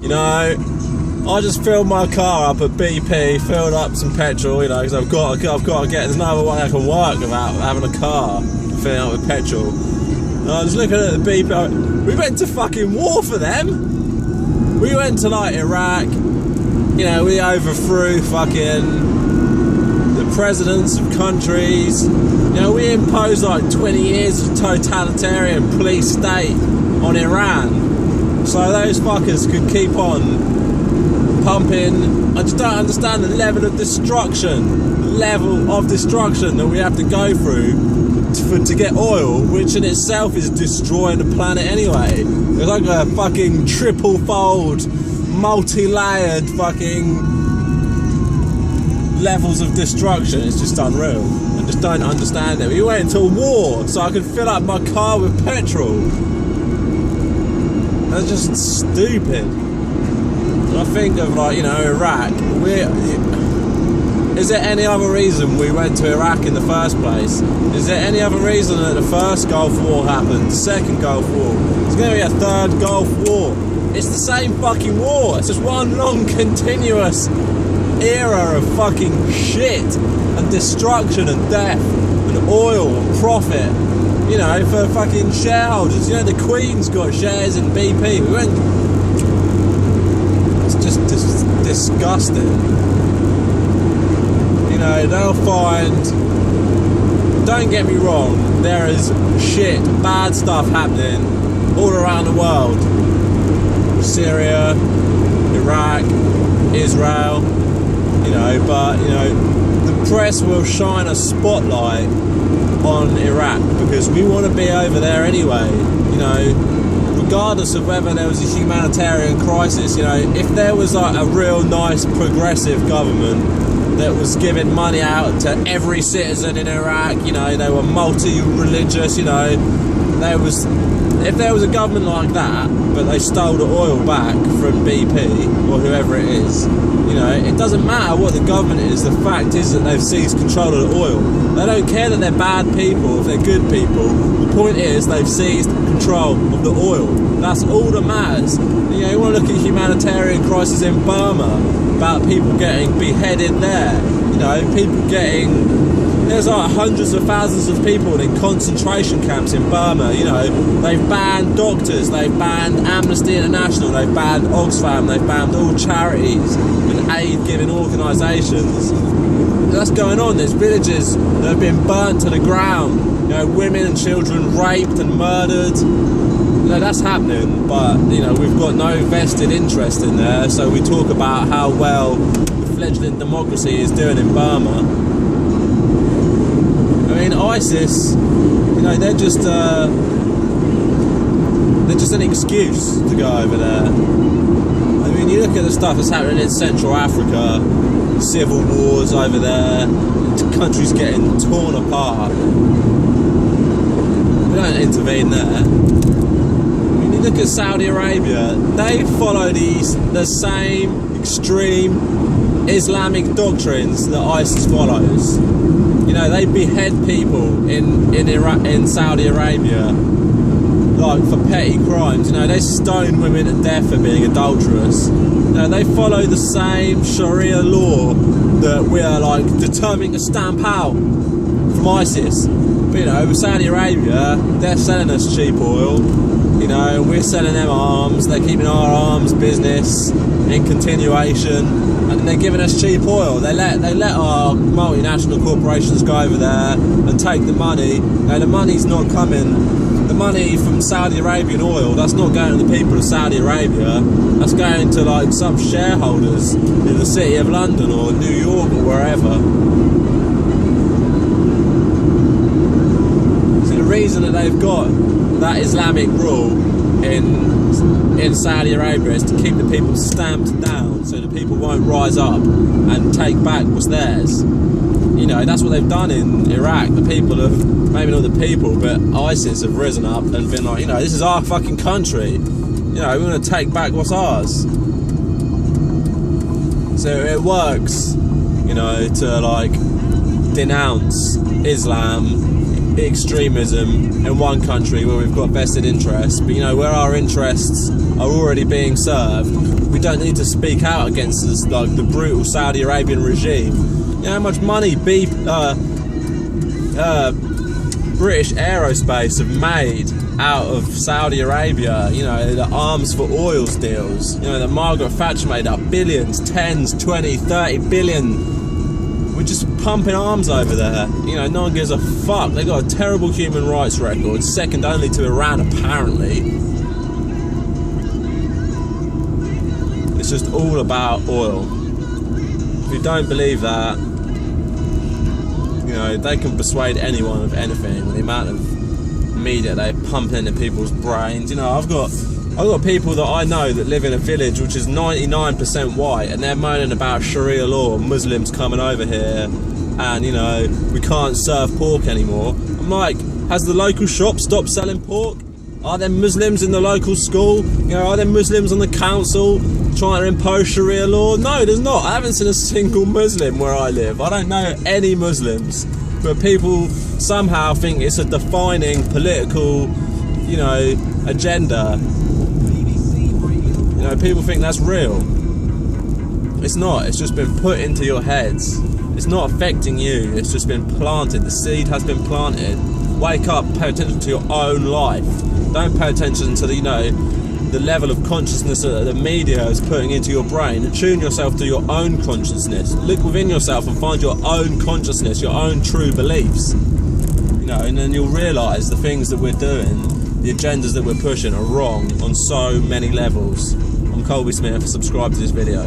You know, I just filled my car up at BP, filled up some petrol, you know, because I've got to get, there's no other way I can work without having a car, filling up with petrol. And I was looking at the BP, we went to fucking war for them. We went to like Iraq, you know, we overthrew fucking the presidents of countries, you know, we imposed like 20 years of totalitarian police state on Iran. So those fuckers could keep on pumping. I just don't understand the level of destruction that we have to go through to get oil, which in itself is destroying the planet anyway. It's like a fucking triple-fold, multi-layered fucking levels of destruction. It's just unreal. I just don't understand it. We went into a war so I could fill up my car with petrol. That's just stupid. I think of, like, you know, Iraq. Is there any other reason we went to Iraq in the first place? Is there any other reason that the first Gulf War happened, the second Gulf War? There's going to be a third Gulf War. It's the same fucking war. It's just one long continuous era of fucking shit and destruction and death and oil and profit. You know, for fucking shareholders. You know, the Queen's got shares in BP. We went. Just disgusting. You know, they'll find, don't get me wrong, there is shit, bad stuff happening all around the world. Syria, Iraq, Israel, you know, but, you know, the press will shine a spotlight on Iraq because we want to be over there anyway, you know. Regardless of whether there was a humanitarian crisis, you know, if there was like a real nice progressive government that was giving money out to every citizen in Iraq, you know, they were multi-religious, you know, if there was a government like that, but they stole the oil back from BP or whoever it is, you know, it doesn't matter what the government is, the fact is that they've seized control of the oil. They don't care that they're bad people, if they're good people. The point is they've seized control of the oil. That's all that matters. You know, you want to look at humanitarian crisis in Burma, about people getting beheaded there, you know, people getting, there's like hundreds of thousands of people in concentration camps in Burma, you know, they've banned doctors, they've banned Amnesty International, they've banned Oxfam, they've banned all charities and aid-giving organisations. That's going on. There's villages that have been burnt to the ground, you know, women and children raped and murdered. You know, that's happening, but, you know, we've got no vested interest in there, so we talk about how well the fledgling democracy is doing in Burma. I mean, ISIS, you know, they're just an excuse to go over there. I mean, you look at the stuff that's happening in Central Africa, civil wars over there, countries getting torn apart. We don't intervene there. Look at Saudi Arabia, they follow the same extreme Islamic doctrines that ISIS follows. You know, they behead people in Saudi Arabia, like for petty crimes. You know, they stone women to death for being adulterers. You know, they follow the same Sharia law that we are like determined to stamp out from ISIS. But, you know, with Saudi Arabia, they're selling us cheap oil. You know, we're selling them arms, they're keeping our arms business in continuation, and they're giving us cheap oil. They let our multinational corporations go over there and take the money. Now, the money's not coming, the money from Saudi Arabian oil, that's not going to the people of Saudi Arabia, that's going to like some shareholders in the city of London or New York or wherever. So the reason that they've got that Islamic rule in Saudi Arabia is to keep the people stamped down so the people won't rise up and take back what's theirs. You know, that's what they've done in Iraq. The people have, maybe not the people, but ISIS have risen up and been like, you know, this is our fucking country. You know, we're going to take back what's ours. So it works, you know, to like denounce Islam extremism in one country where we've got vested interests, but you know, where our interests are already being served, we don't need to speak out against this, like the brutal Saudi Arabian regime. You know how much money British aerospace have made out of Saudi Arabia, you know, the arms for oil deals, you know, that Margaret Thatcher made up billions, 10s, 20, 30 billion. We're just pumping arms over there. You know, no one gives a fuck. They got a terrible human rights record, second only to Iran apparently. It's just all about oil. If you don't believe that, you know, they can persuade anyone of anything with the amount of media they pump into people's brains. You know, I've got people that I know that live in a village which is 99% white, and they're moaning about Sharia law, Muslims coming over here, and you know, we can't serve pork anymore. I'm like, has the local shop stopped selling pork? Are there Muslims in the local school? You know, are there Muslims on the council trying to impose Sharia law? No, there's not. I haven't seen a single Muslim where I live. I don't know any Muslims, but people somehow think it's a defining political, you know, agenda. You know, people think that's real. It's not. It's just been put into your heads. It's not affecting you. It's just been planted. The seed has been planted. Wake up. Pay attention to your own life. Don't pay attention to the, you know, the level of consciousness that the media is putting into your brain. Attune yourself to your own consciousness. Look within yourself and find your own consciousness, your own true beliefs. You know, and then you'll realise the things that we're doing, the agendas that we're pushing are wrong on so many levels. I'm Colby Smith. Subscribe to this video.